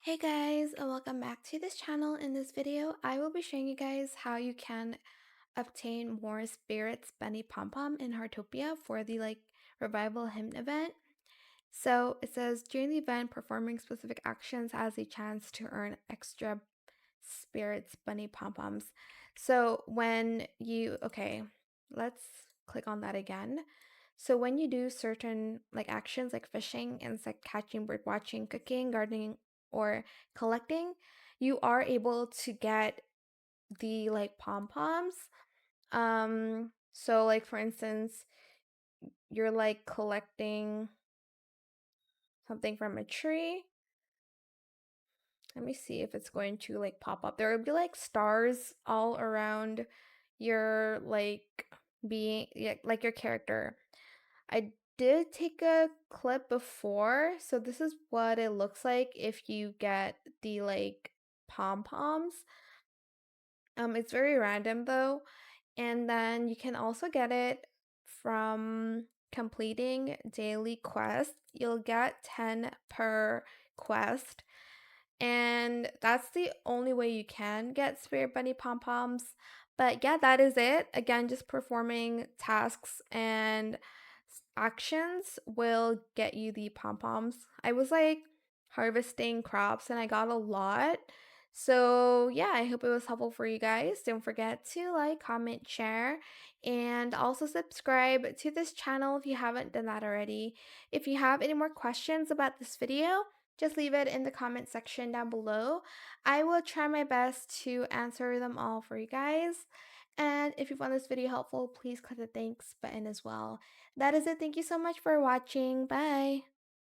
Hey guys, and welcome back to this channel. In this video, I will be showing you guys how you can obtain more spirits Bunny Pom Pom in Heartopia for the revival hymn event. So it says during the event, performing specific actions has a chance to earn extra spirits Bunny Pom Poms. So let's click on that again. So when you do certain actions like fishing, insect catching, bird watching, cooking, gardening, or collecting, you are able to get the pom poms. So for instance, you're collecting something from a tree. Let me see if it's going to pop up. There will be stars all around your being, yeah, like your character. I did take a clip before, so this is what it looks like if you get the pom poms. It's very random though, and then you can also get it from completing daily quests. You'll get 10 per quest, and that's the only way you can get Spirit Bunny Pom Poms. But yeah, that is it. Again, just performing tasks and actions will get you the pom poms. I was harvesting crops and I got a lot. So yeah, I hope it was helpful for you guys. Don't forget to comment, share, and also subscribe to this channel if you haven't done that already. If you have any more questions about this video, just leave it in the comment section down below. I will try my best to answer them all for you guys. And if you found this video helpful, please click the thanks button as well. That is it. Thank you so much for watching. Bye.